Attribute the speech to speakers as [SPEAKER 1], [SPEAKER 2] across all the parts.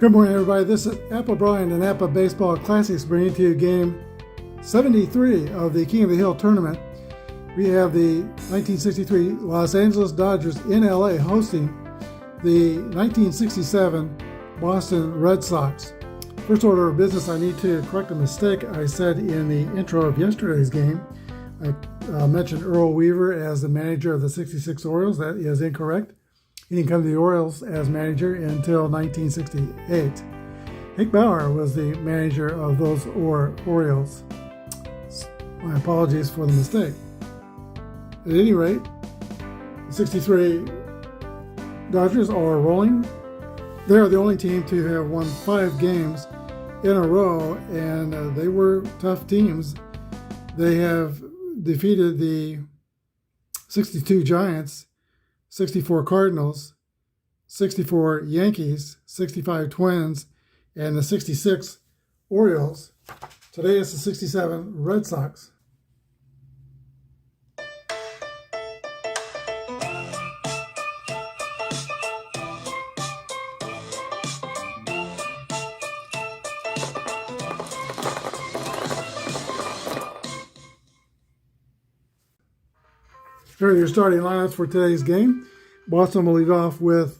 [SPEAKER 1] Good morning, everybody. This is Apba and Apba Baseball Classics bringing to you game 73 of the King of the Hill tournament. We have the 1963 Los Angeles Dodgers in LA hosting the 1967 Boston Red Sox. First order of business, I need to correct a mistake I said in the intro of yesterday's game. I mentioned Earl Weaver as the manager of the 66 Orioles. That is incorrect. He didn't come to the Orioles as manager until 1968. Hank Bauer was the manager of those Orioles. My apologies for the mistake. At any rate, the 63 Dodgers are rolling. They are the only team to have won 5 games in a row, and they were tough teams. They have defeated the 62 Giants, 64 Cardinals, 64 Yankees, 65 Twins, and the 66 Orioles. Today it's the 67 Red Sox. Here are your starting lineups for today's game. Boston will lead off with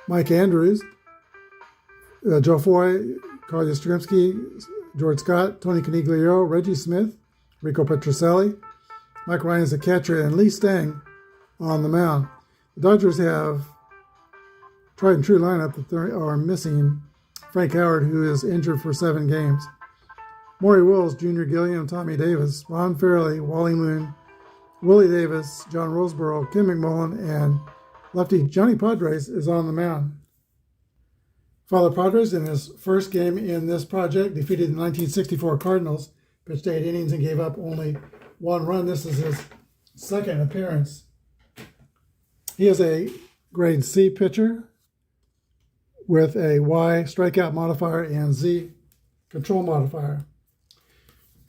[SPEAKER 1] Mike Andrews, Joe Foy, Carl Yastrzemski, George Scott, Tony Coniglio, Reggie Smith, Rico Petrocelli. Mike Ryan is the catcher, and Lee Stang on the mound. The Dodgers have tried and true lineup, but they are missing Frank Howard, who is injured for 7 games. Maury Wills, Junior Gilliam, Tommy Davis, Ron Fairley, Wally Moon, Willie Davis, John Roseborough, Kim McMullen, and lefty Johnny Padres is on the mound. Father Padres, in his first game in this project, defeated the 1964 Cardinals, pitched 8 innings and gave up only 1 run. This is his second appearance. He is a grade C pitcher with a Y strikeout modifier and Z control modifier.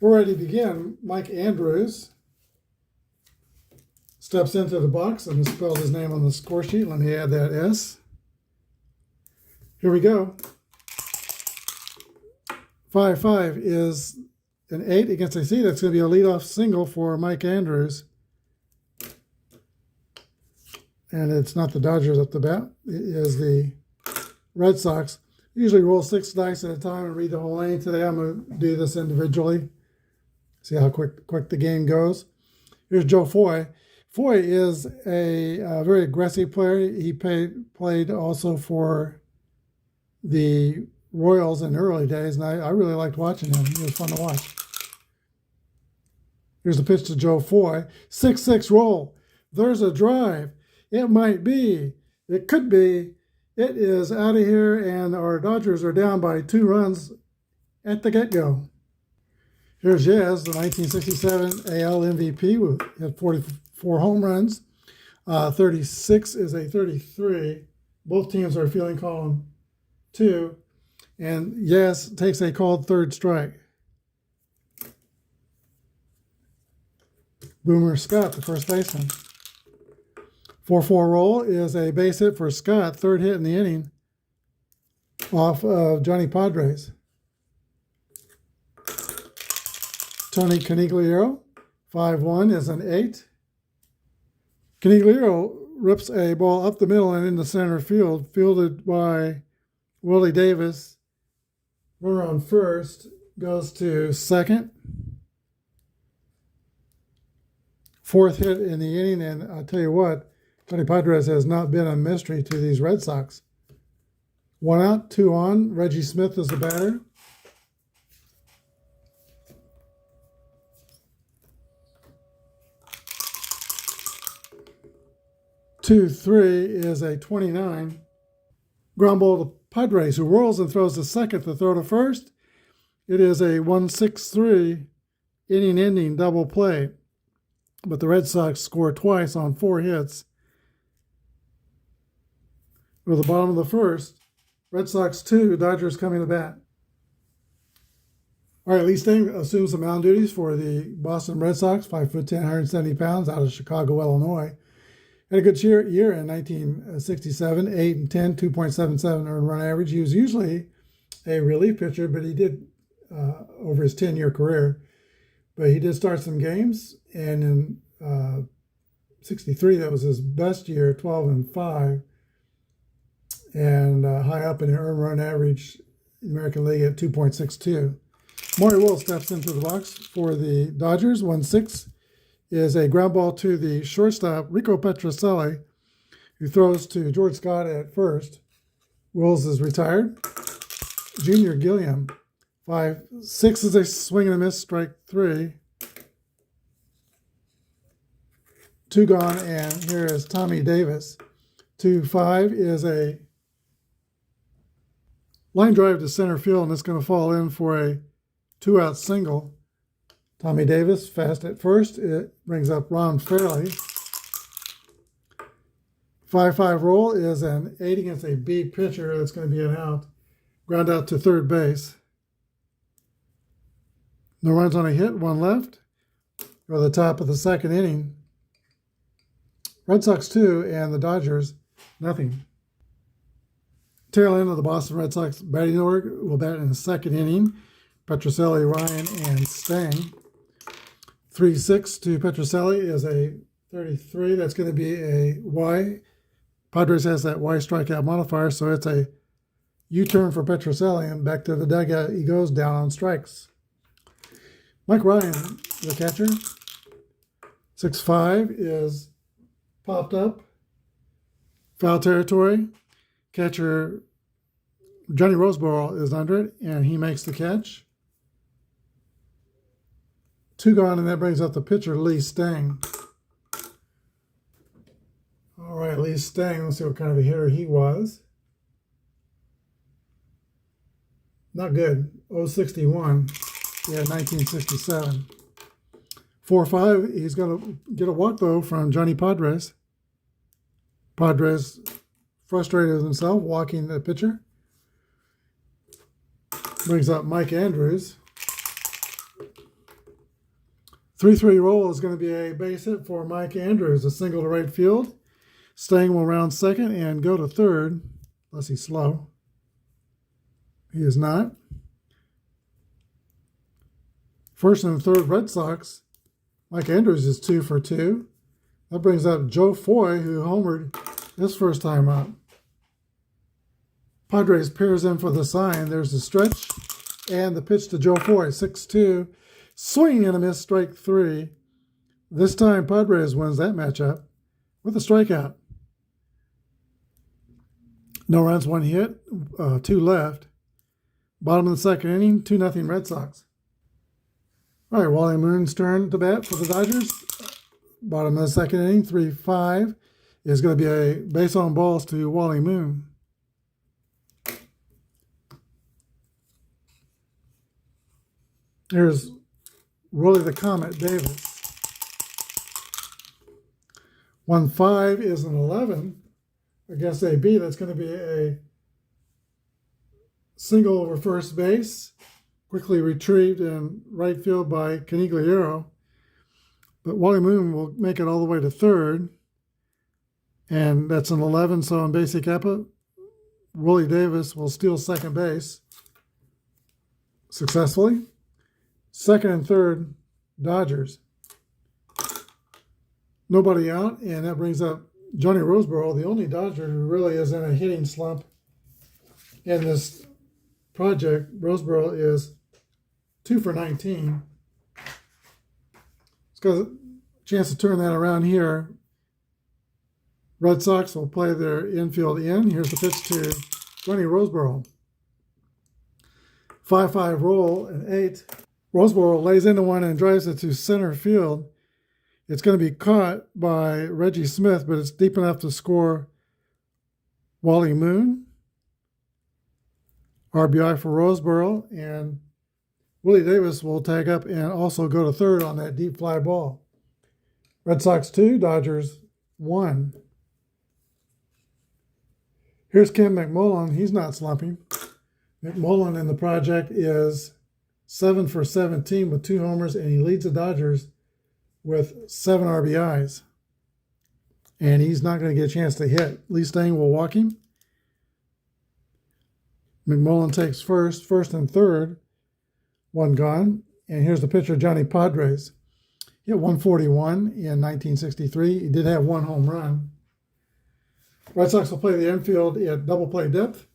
[SPEAKER 1] We're ready to begin. Mike Andrews steps into the box and misspelled his name on the score sheet. Let me add that S. Here we go. 5-5 is an 8 against a C. That's going to be a leadoff single for Mike Andrews. And it's not the Dodgers up the bat. It is the Red Sox. Usually roll 6 dice at a time and read the whole inning. Today I'm going to do this individually. See how quick the game goes. Here's Joe Foy. Foy is a very aggressive player. He played also for the Royals in the early days, and I really liked watching him. He was fun to watch. Here's the pitch to Joe Foy. 6-6 roll. There's a drive. It might be. It could be. It is out of here, and our Dodgers are down by 2 runs at the get-go. Here's Yaz, the 1967 AL MVP, had 44 home runs. 36 is a 33. Both teams are fielding column 2. And Yaz takes a called third strike. Boomer Scott, the first baseman. 4-4 roll is a base hit for Scott, third hit in the inning off of Johnny Padres. Tony Coniglio, 5-1 is an 8. Coniglio rips a ball up the middle and into center field, fielded by Willie Davis. Runner on first goes to second. 4th hit in the inning, and I'll tell you what, Tony Padres has not been a mystery to these Red Sox. 1 out, 2 on. Reggie Smith is the batter. Two, 3 is a 29. Ground ball to Padres, who whirls and throws to second to throw to first. It is a 1-6-3 inning-ending double play. But the Red Sox score twice on 4 hits. With the bottom of the first, Red Sox 2, Dodgers coming to bat. All right, Lee Stang assumes the mound duties for the Boston Red Sox, 5'10", 170 pounds, out of Chicago, Illinois. Had a good year in 1967, 8 and 10, 2.77 earned run average. He was usually a relief pitcher, but he did over his 10-year career. But he did start some games, and in 63, that was his best year, 12 and 5, and high up in the earned run average in the American League at 2.62. Maury Will steps into the box for the Dodgers. 1-6 is a ground ball to the shortstop, Rico Petrocelli, who throws to George Scott at first. Wills is retired. Junior Gilliam, 5-6 is a swing and a miss, strike 3. 2 gone, and here is Tommy Davis. 2-5 is a line drive to center field, and it's going to fall in for a 2-out single. Tommy Davis, fast at first. It brings up Ron Fairley. 5-5 roll is an 8 against a B pitcher. That's going to be an out. Ground out to third base. No runs on a hit, 1 left. Go to the top of the second inning. Red Sox 2 and the Dodgers nothing. Tail end of the Boston Red Sox batting order will bat in the second inning. Petrocelli, Ryan, and Stang. 3-6 to Petrocelli is a 33. That's going to be a Y. Padres has that Y strikeout modifier, so it's a U-turn for Petrocelli, and back to the dugout he goes, down on strikes. Mike Ryan, the catcher. 6-5 is popped up. Foul territory. Catcher Johnny Roseboro is under it, and he makes the catch. 2 gone, and that brings up the pitcher, Lee Stang. All right, Lee Stang, let's see what kind of a hitter he was. Not good. 061. Yeah, 1967. 4-5. He's going to get a walk, though, from Johnny Padres. Padres frustrated with himself, walking the pitcher. Brings up Mike Andrews. 3-3 roll is going to be a base hit for Mike Andrews. A single to right field. Stang will round second and go to third, unless he's slow. He is not. First and third Red Sox. Mike Andrews is 2 for 2. That brings up Joe Foy, who homered his first time up. Padres pairs in for the sign. There's the stretch and the pitch to Joe Foy. 6-2. Swinging and a miss, strike 3. This time Padres wins that matchup with a strikeout. No runs, 1 hit, 2 left. Bottom of the second inning, 2-0 Red Sox. All right, Wally Moon's turn to bat for the Dodgers. Bottom of the second inning, 3-5 is going to be a base on balls to Wally Moon. Here's Rolly the Comet Davis. 1-5 is an 11 against AB. That's going to be a single over first base, quickly retrieved in right field by Canigliaro. But Wally Moon will make it all the way to third, and that's an 11. So in basic Apba, Rolly Davis will steal second base successfully. Second and third, Dodgers. Nobody out, and that brings up Johnny Roseboro, the only Dodger who really is in a hitting slump in this project. Roseboro is 2 for 19. He's got a chance to turn that around here. Red Sox will play their infield in. Here's the pitch to Johnny Roseboro. 5-5 roll and 8. Roseboro lays into one and drives it to center field. It's going to be caught by Reggie Smith, but it's deep enough to score Wally Moon. RBI for Roseboro, and Willie Davis will tag up and also go to third on that deep fly ball. Red Sox 2, Dodgers 1. Here's Ken McMullen. He's not slumping. McMullen in the project is 7 for 17 with 2 homers, and he leads the Dodgers with 7 RBIs. and he's not going to get a chance to hit. Lee Stang will walk him. McMullen takes first and third, one gone. And here's the pitcher, Johnny Padres. He hit 141 in 1963. He did have one home run. Red Sox will play the infield at double play depth.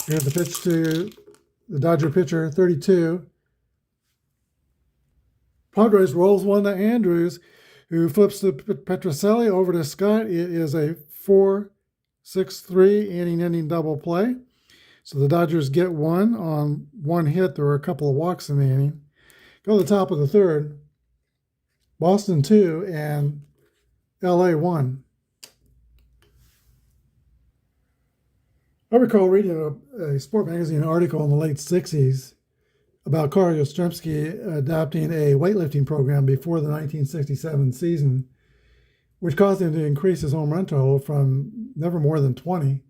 [SPEAKER 1] Here's the pitch to the Dodger pitcher, 32. Padres rolls one to Andrews, who flips to Petrocelli over to Scott. It is a 4-6-3 inning double play. So the Dodgers get one on one hit. There were a couple of walks in the inning. Go to the top of the third. Boston 2 and LA 1. I recall reading a sport magazine article in the late 60s about Carl Yastrzemski adopting a weightlifting program before the 1967 season, which caused him to increase his home run total from never more than 20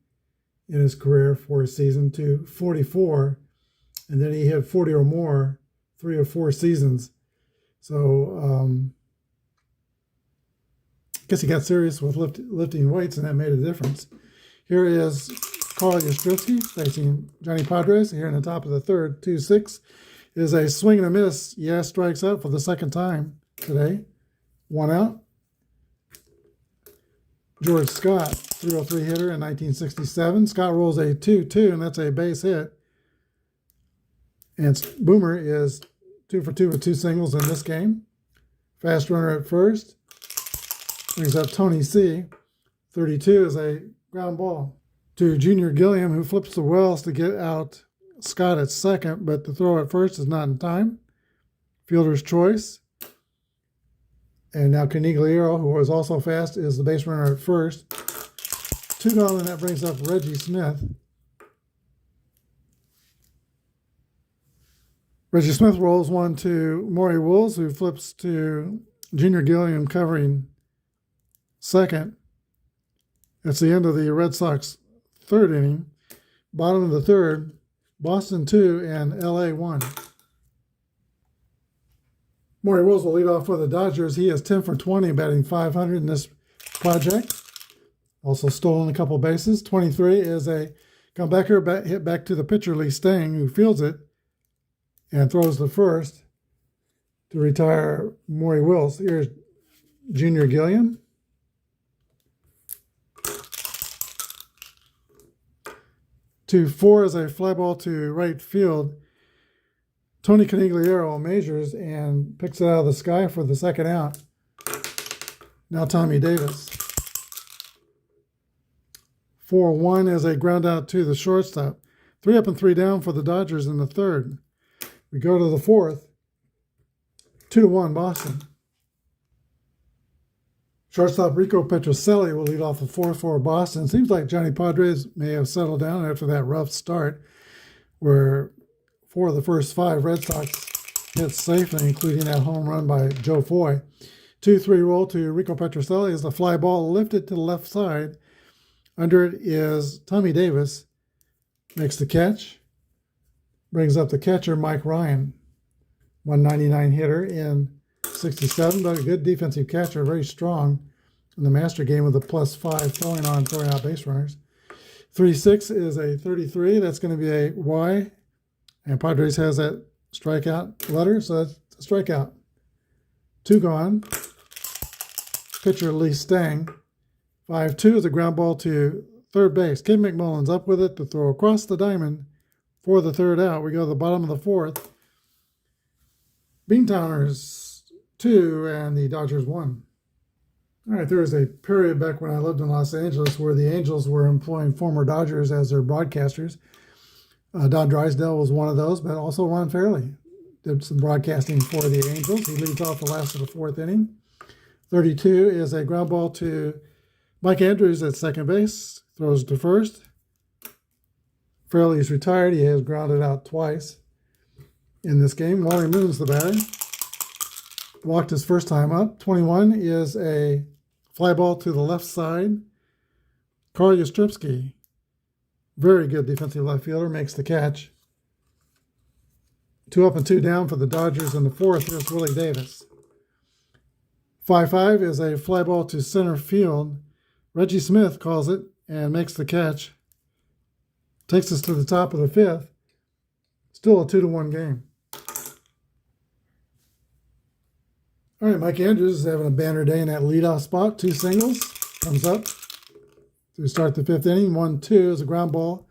[SPEAKER 1] in his career for a season to 44, and then he hit 40 or more 3 or 4 seasons. So I guess he got serious with lifting weights, and that made a difference. Here is Carl Yastrzemski facing Johnny Padres. Here in the top of the third, 2-6 is a swing and a miss. Yes, strikes out for the second time today. One out. George Scott, 303 hitter in 1967. Scott rolls a 2-2, and that's a base hit. And Boomer is 2 for 2 with 2 singles in this game. Fast runner at first. Brings up Tony C. 32 is a ground ball to Junior Gilliam, who flips to Wells to get out Scott at second, but the throw at first is not in time. Fielder's choice. And now Canigliaro, who was also fast, is the base runner at first. 2 gone, and that brings up Reggie Smith. Reggie Smith rolls one to Maury Wills, who flips to Junior Gilliam covering second. That's the end of the Red Sox third inning. Bottom of the third, Boston 2 and LA 1. Maury Wills will lead off for the Dodgers. He is 10 for 20, batting 500 in this project. Also stolen a couple bases. 23 is a comebacker, hit back to the pitcher, Lee Stang, who fields it and throws the first to retire Maury Wills. Here's Junior Gilliam. 2-4 is a fly ball to right field. Tony Canigliaro measures and picks it out of the sky for the second out. Now Tommy Davis. 4-1 is a ground out to the shortstop. 3 up and 3 down for the Dodgers in the third. We go to the fourth. 2-1 Boston. Shortstop Rico Petrocelli will lead off the fourth for Boston. Seems like Johnny Padres may have settled down after that rough start, where 4 of the first 5 Red Sox hit safely, including that home run by Joe Foy. 2-3 roll to Rico Petrocelli as the fly ball lifted to the left side. Under it is Tommy Davis. Makes the catch. Brings up the catcher, Mike Ryan. 199 hitter in 67, but a good defensive catcher, very strong in the master game with a +5 throwing out base runners. 3-6 is a 33. That's going to be a Y. And Padres has that strikeout letter, so that's a strikeout. 2 gone. Pitcher Lee Stang. 5-2 is a ground ball to third base. Ken McMullen's up with it to throw across the diamond for the third out. We go to the bottom of the fourth. Beantowners 2 and the Dodgers 1. All right, there was a period back when I lived in Los Angeles where the Angels were employing former Dodgers as their broadcasters. Don Drysdale was one of those, but also Ron Fairley did some broadcasting for the Angels. He leads off the last of the fourth inning. 32 is a ground ball to Mike Andrews at second base. Throws to first. Fairley is retired. He has grounded out twice in this game. Wally Moon's the batter. Walked his first time up. 21 is a fly ball to the left side. Carl Yastrzemski, very good defensive left fielder, makes the catch. 2 up and 2 down for the Dodgers in the fourth. Here's Willie Davis. 5-5 is a fly ball to center field. Reggie Smith calls it and makes the catch. Takes us to the top of the fifth. Still a 2-1 game. All right, Mike Andrews is having a banner day in that leadoff spot. 2 singles. Comes up to start the fifth inning. 1-2 is a ground ball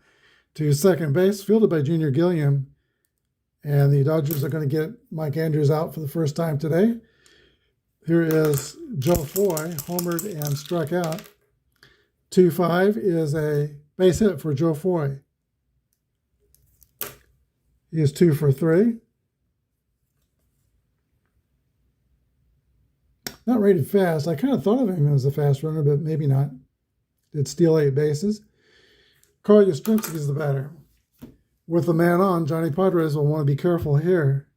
[SPEAKER 1] to second base, fielded by Junior Gilliam. And the Dodgers are going to get Mike Andrews out for the first time today. Here is Joe Foy, homered and struck out. 2-5 is a base hit for Joe Foy. He is 2 for 3. Not rated fast. I kind of thought of him as a fast runner, but maybe not. Did steal 8 bases. Carl Yastrzemski is the batter. With the man on, Johnny Padres will want to be careful here.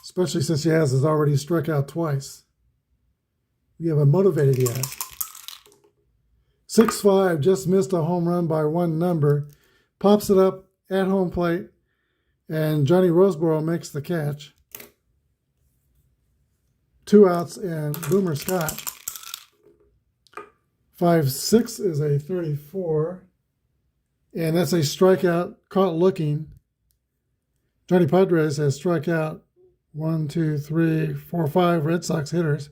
[SPEAKER 1] Especially since he has already struck out twice. We have a motivated yet. 6-5, just missed a home run by 1 number. Pops it up at home plate, and Johnny Roseboro makes the catch. 2 outs, and Boomer Scott. 5-6 is a 34, and that's a strikeout caught looking. Johnny Padres has struck out 1, 2, 3, 4, 5 Red Sox hitters.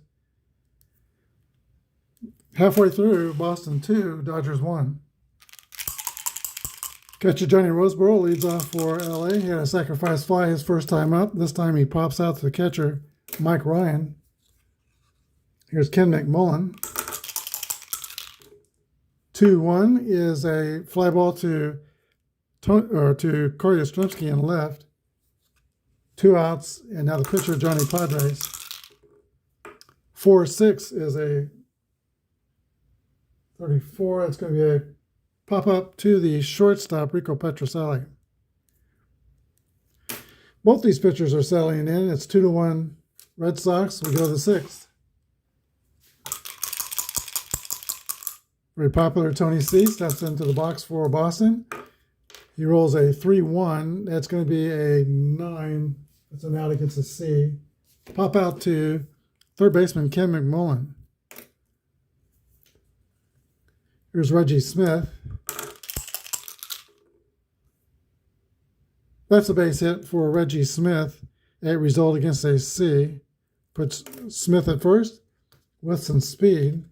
[SPEAKER 1] Halfway through, Boston 2, Dodgers 1. Catcher Johnny Roseboro leads off for LA. He had a sacrifice fly his first time up. This time he pops out to the catcher, Mike Ryan. Here's Ken McMullen. 2-1 is a fly ball to Corey Yastrzemski in left. 2 outs, and now the pitcher, Johnny Padres. 4-6 is a 34. That's going to be a pop-up to the shortstop, Rico Petrocelli. Both these pitchers are settling in. It's 2-1 Red Sox. We go to the 6th. Very popular Tony C steps into the box for Boston. He rolls a 3-1. That's going to be a 9. That's an out against a C. Pop out to third baseman Ken McMullen. Here's Reggie Smith. That's a base hit for Reggie Smith. A result against a C. Puts Smith at first with some speed.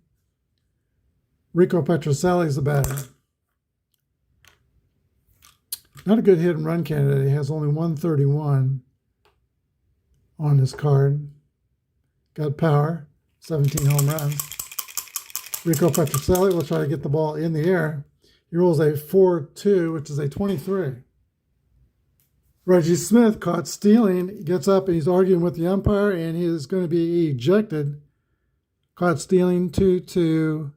[SPEAKER 1] Rico Petrocelli is the batter. Not a good hit and run candidate. He has only 131 on his card. Got power, 17 home runs. Rico Petrocelli will try to get the ball in the air. He rolls a 4-2, which is a 23. Reggie Smith caught stealing, gets up and he's arguing with the umpire, and he is going to be ejected. Caught stealing 2-4,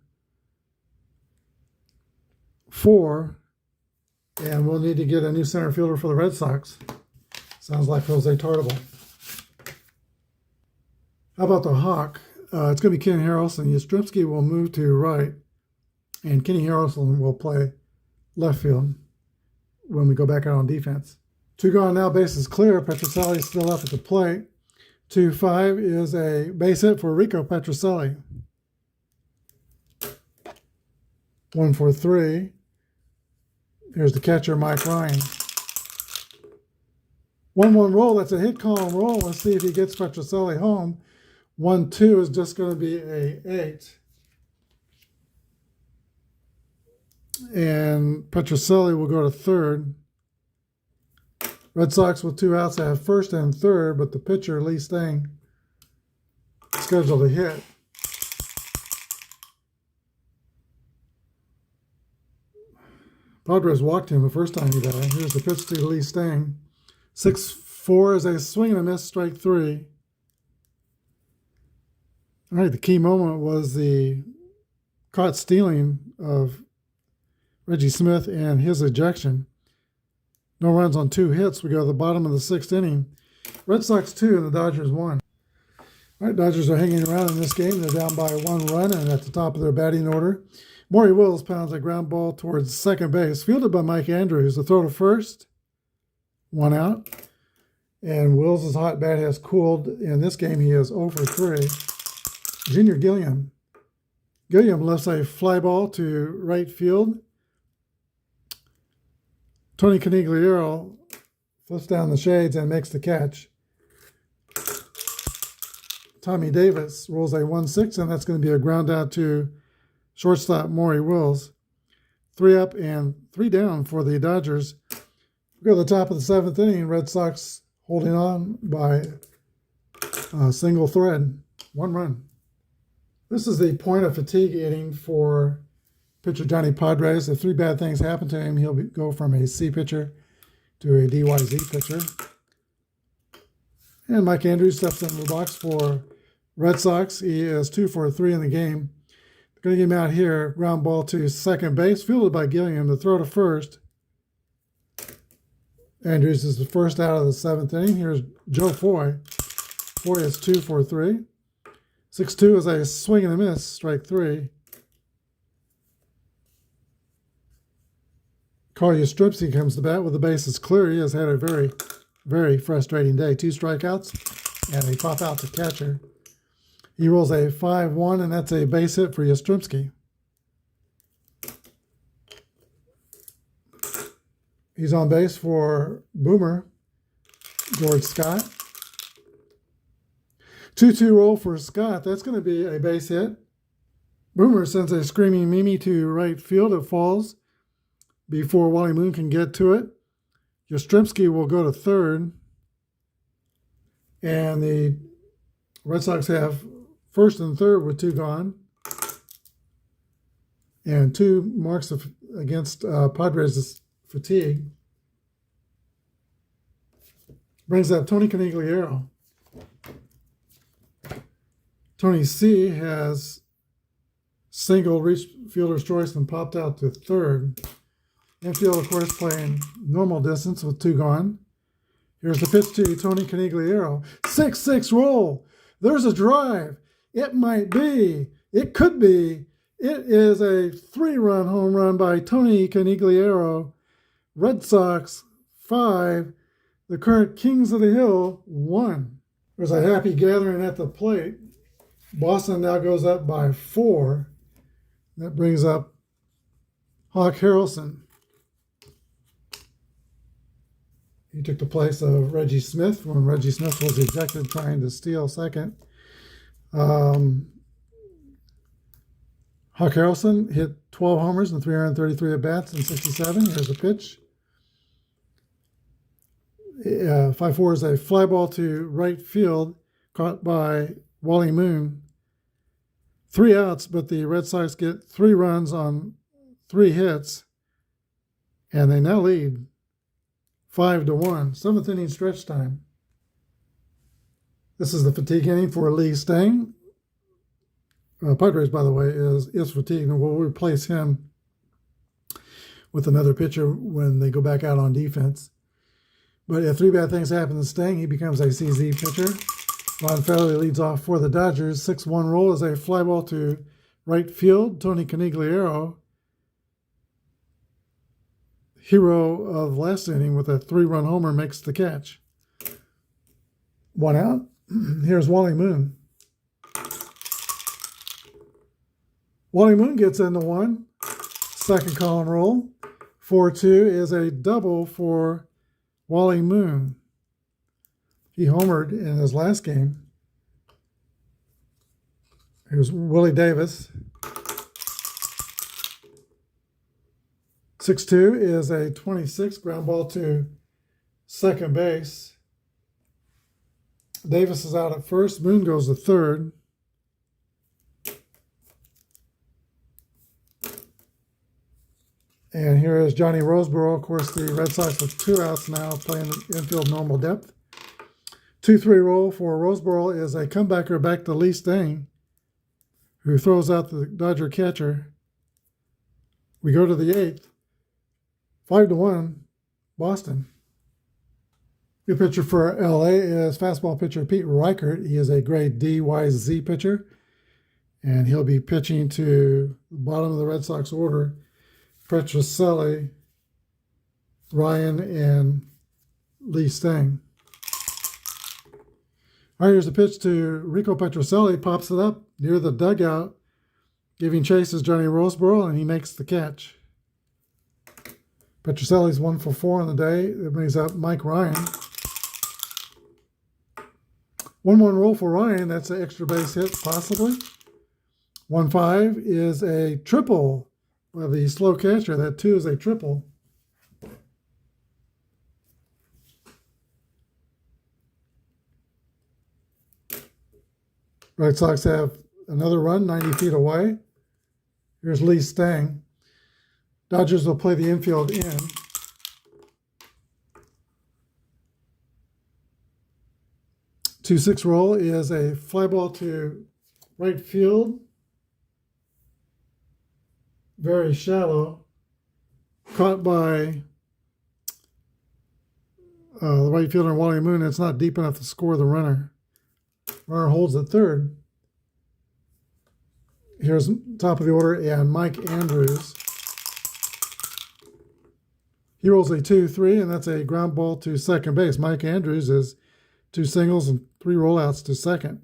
[SPEAKER 1] and we'll need to get a new center fielder for the Red Sox. Sounds like Jose Tartable. How about the Hawk? It's going to be Kenny Harrelson. Yastrzemski will move to right, and Kenny Harrelson will play left field when we go back out on defense. 2 gone now, bases clear. Petrocelli is still up at the plate. 2-5 is a base hit for Rico Petrocelli. 1-3. Here's the catcher, Mike Ryan. 1-1 roll. That's a hit column roll. Let's see if he gets Petrocelli home. 1-2 is just going to be a 8. And Petrocelli will go to third. Red Sox with 2 outs have first and third, but the pitcher, Lee Stang, scheduled a hit. Padres walked him the first time he died. Here's the pitch to Lee Stang. 6-4 is a swing and a miss, strike 3. All right, the key moment was the caught stealing of Reggie Smith and his ejection. No runs on 2 hits. We go to the bottom of the 6th inning. Red Sox 2 and the Dodgers 1. All right, Dodgers are hanging around in this game. They're down by 1 run and at the top of their batting order. Maury Wills pounds a ground ball towards second base, fielded by Mike Andrews. The throw to first, 1 out. And Wills' hot bat has cooled. In this game, he is 0 for 3. Junior Gilliam. Gilliam lifts a fly ball to right field. Tony Conigliaro flips down the shades and makes the catch. Tommy Davis rolls a 1-6, and that's going to be a ground out to shortstop Maury Wills. 3 up and 3 down for the Dodgers. We go to the top of the 7th inning. Red Sox holding on by a single thread. 1 run. This is the point of fatigue inning for pitcher Johnny Padres. If 3 bad things happen to him, he'll go from a C pitcher to a DYZ pitcher. And Mike Andrews steps into the box for Red Sox. He is 2 for 3 in the game. Going to get him out here. Ground ball to second base, fielded by Gilliam. The throw to first. Andrews is the first out of the 7th inning. Here's Joe Foy. Foy is 2 for 3. 6-2 is a swing and a miss, strike 3. Carl Yastrzemski comes to bat with the bases clear. He has had a very, very frustrating day. 2 strikeouts and a pop out to catcher. He rolls a 5-1, and that's a base hit for Yastrzemski. He's on base for Boomer, George Scott. 2-2 roll for Scott. That's going to be a base hit. Boomer sends a screaming Mimi to right field. It falls before Wally Moon can get to it. Yastrzemski will go to third. And the Red Sox have first and third with 2 gone. And 2 marks against Padres' fatigue. Brings up Tony Conigliaro. Tony C has singled, reached fielder's choice, and popped out to third. Infield, of course, playing normal distance with 2 gone. Here's the pitch to Tony Conigliaro. 6-6 roll. There's a drive. It might be. It could be. It is a 3-run home run by Tony Conigliaro. Red Sox 5. The current Kings of the Hill 1. There's a happy gathering at the plate. Boston now goes up by 4. That brings up Hawk Harrelson. He took the place of Reggie Smith when Reggie Smith was ejected trying to steal second. Hawk Harrelson hit 12 homers and 333 at-bats in 67. Here's the pitch. 5-4 is a fly ball to right field, caught by Wally Moon. 3 outs, but the Red Sox get 3 runs on 3 hits, and they now lead 5-1. 7th inning stretch time. This is the fatigue inning for Lee Stang. Padres, by the way, is fatigued, and we'll replace him with another pitcher when they go back out on defense. But if 3 bad things happen to Stang, he becomes a CZ pitcher. Ron Fairley leads off for the Dodgers. 6-1 roll is a fly ball to right field. Tony Conigliaro, hero of last inning with a 3-run homer, makes the catch. 1 out. Here's Wally Moon. Wally Moon gets into 1. Second column roll. 4-2 is a double for Wally Moon. He homered in his last game. Here's Willie Davis. 6-2 is a 26 ground ball to second base. Davis is out at first. Moon goes to third. And here is Johnny Roseboro. Of course, the Red Sox with 2 outs now, playing infield normal depth. 2-3 roll for Roseboro is a comebacker back to Lee Stang, who throws out the Dodger catcher. We go to the 8th. 5-1, Boston. New pitcher for LA is fastball pitcher Pete Reichert. He is a grade DYZ pitcher, and he'll be pitching to the bottom of the Red Sox order. Petrocelli, Ryan, and Lee Stang. All right, here's the pitch to Rico Petrocelli. Pops it up near the dugout. Giving chase is Johnny Roseborough, and he makes the catch. Petroselli's 1 for 4 on the day. That brings up Mike Ryan. 1-1 roll for Ryan. That's an extra base hit, possibly. 1-5 is a triple of the slow catcher. That 2 is a triple. Red Sox have another run 90 feet away. Here's Lee Stang. Dodgers will play the infield in. Two-six roll is a fly ball to right field. Very shallow. Caught by the right fielder Wally Moon. It's not deep enough to score the runner. Runner holds at third. Here's top of the order and Mike Andrews. He rolls a 2-3, and that's a ground ball to second base. Mike Andrews is 2 singles and 3 rollouts to second.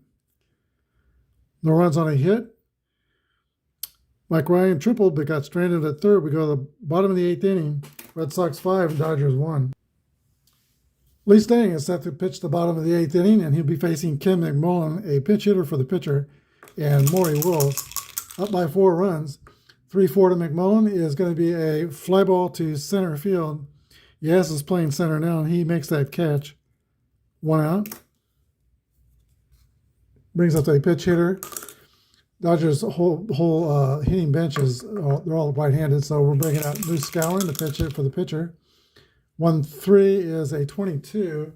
[SPEAKER 1] No runs on a hit. Mike Ryan tripled but got stranded at third. We go to the bottom of the 8th inning. Red Sox 5 and Dodgers 1. Lee Stang is set to pitch the bottom of the 8th inning, and he'll be facing Ken McMullen, a pinch hitter for the pitcher, and Maury Wills. Up by 4 runs. 3-4 to McMullen is going to be a fly ball to center field. Yaz is playing center now, and he makes that catch. 1 out. Brings up a pitch hitter. Dodgers' whole hitting bench is they're all right-handed, so we're bringing out Moose Scourin, the pitch hit for the pitcher. 1-3 is a 22,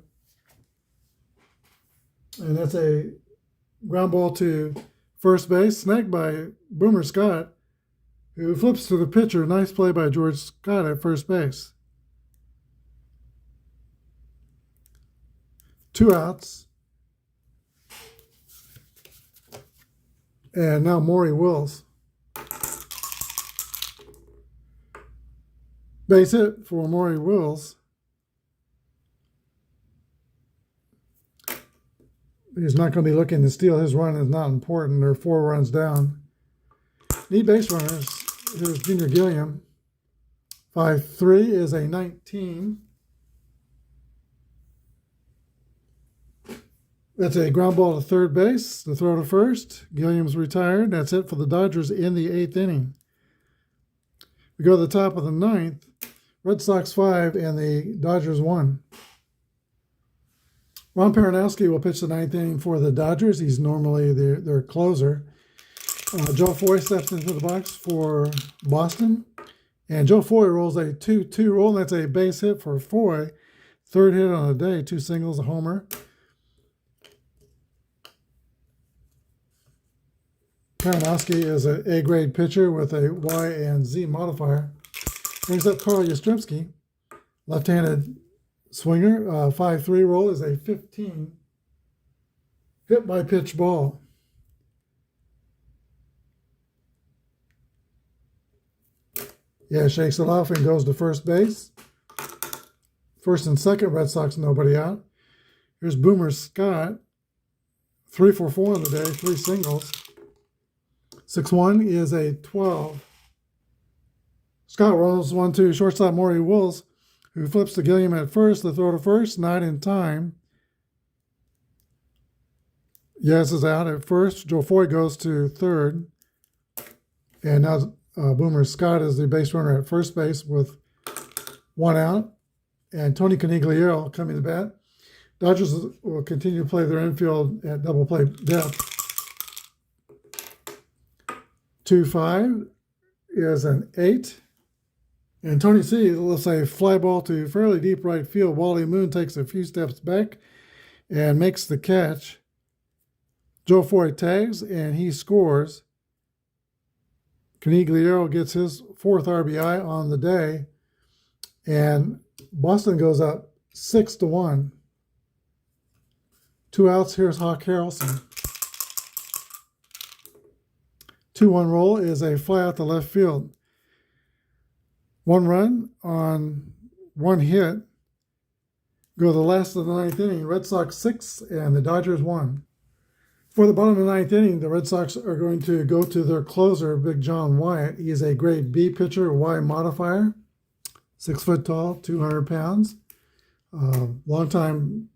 [SPEAKER 1] and that's a ground ball to first base, snagged by Boomer Scott, who flips to the pitcher. Nice play by George Scott at first base. 2 outs. And now Maury Wills. Base hit for Maury Wills. He's not going to be looking to steal. His run is not important. They're 4 runs down. Need base runners. Here's Junior Gilliam. 5-3 is a 19. That's a ground ball to third base. The throw to first. Gilliam's retired. That's it for the Dodgers in the 8th inning. We go to the top of the 9th. Red Sox 5 and the Dodgers 1. Ron Peronowski will pitch the 9th inning for the Dodgers. He's normally their closer. Joe Foy steps into the box for Boston. And Joe Foy rolls a 2-2 roll. That's a base hit for Foy. 3rd hit on the day. 2 singles, a homer. Peronowski is an A-grade pitcher with a Y and Z modifier. Brings up Carl Yastrzemski. Left-handed swinger. 5-3 roll is a 15. Hit by pitch ball. Yeah, shakes it off and goes to first base. First and second, Red Sox, nobody out. Here's Boomer Scott. 3 for 4 on the day, 3 singles. 6-1 is a 12. Scott rolls 1-2. Shortstop Maury Wills, who flips to Gilliam at first. The throw to first, not in time. Yes is out at first. Joe Foy goes to third. And now Boomer Scott is the base runner at first base with 1 out. And Tony Conigliaro coming to bat. Dodgers will continue to play their infield at double play depth. 2-5 is an 8. And Tony C. lifts a fly ball to fairly deep right field. Wally Moon takes a few steps back and makes the catch. Joe Foy tags, and he scores. Conigliaro gets his 4th RBI on the day, and Boston goes up 6-1. 2 outs. Here's Hawk Harrelson. 2-1 roll is a fly out to left field. 1 run on 1 hit. Go to the last of the 9th inning. Red Sox 6 and the Dodgers 1. For the bottom of the ninth inning, the Red Sox are going to go to their closer, Big John Wyatt. He is a grade B pitcher, Y modifier, 6 foot tall, 200 pounds. Longtime,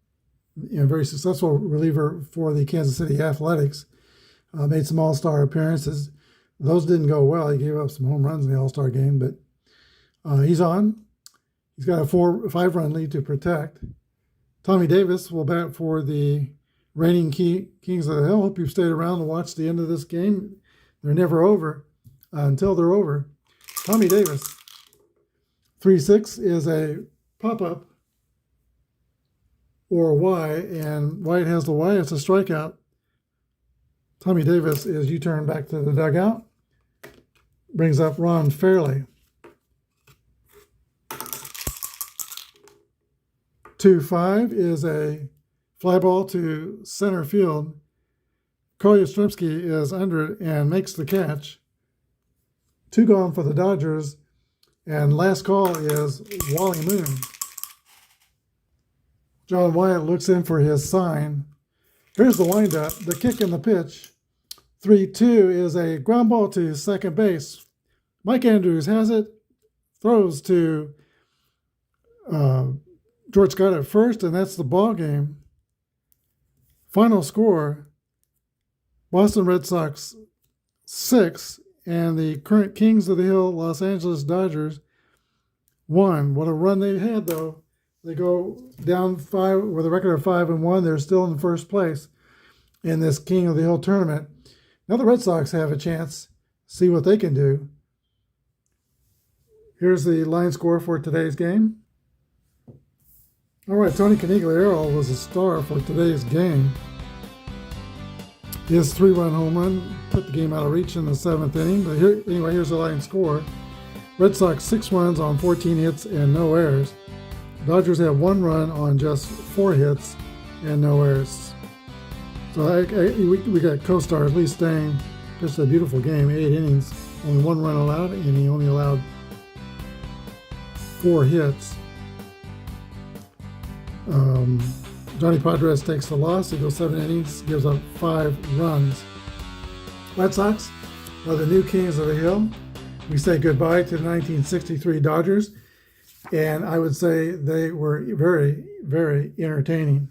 [SPEAKER 1] very successful reliever for the Kansas City Athletics. Made some all-star appearances. Those didn't go well. He gave up some home runs in the all-star game, but he's on. He's got a 5-run lead to protect. Tommy Davis will bat for the reigning Kings of the Hill. Hope you've stayed around to watch the end of this game. They're never over until they're over. Tommy Davis, 3-6 is a pop-up or a Y, and White has the Y. It's a strikeout. Tommy Davis is U-turn back to the dugout. Brings up Ron Fairley. 2-5 is a fly ball to center field. Kolya Yastrzemski is under it and makes the catch. 2 gone for the Dodgers. And last call is Wally Moon. John Wyatt looks in for his sign. Here's the windup, the kick and the pitch. 3-2 is a ground ball to second base. Mike Andrews has it, throws to George Scott at first, and that's the ball game. Final score, Boston Red Sox 6 and the current Kings of the Hill Los Angeles Dodgers 1. What a run they had, though. They go down 5 with a record of 5-1. They're still in first place in this King of the Hill tournament. Now the Red Sox have a chance to see what they can do. Here's the line score for today's game. All right, Tony Canigliaro was a star for today's game. His 3-run home run put the game out of reach in the 7th inning. But here's the line score. Red Sox 6 runs on 14 hits and no errors. Dodgers have 1 run on just 4 hits and no errors. So we got co-stars Lee Stang, just a beautiful game, 8 innings, only 1 run allowed, and he only allowed 4 hits. Johnny Padres takes the loss. He goes 7 innings, gives up 5 runs. Red Sox are the new Kings of the Hill. We say goodbye to the 1963 Dodgers, and I would say they were very, very entertaining.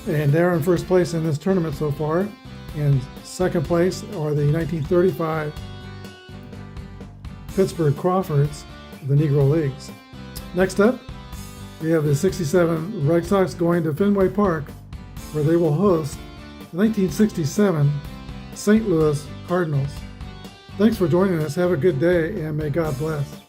[SPEAKER 1] And they're in first place in this tournament so far. In second place are the 1935 Pittsburgh Crawfords of the Negro Leagues. Next up, we have the 67 Red Sox going to Fenway Park, where they will host the 1967 St. Louis Cardinals. Thanks for joining us. Have a good day, and may God bless.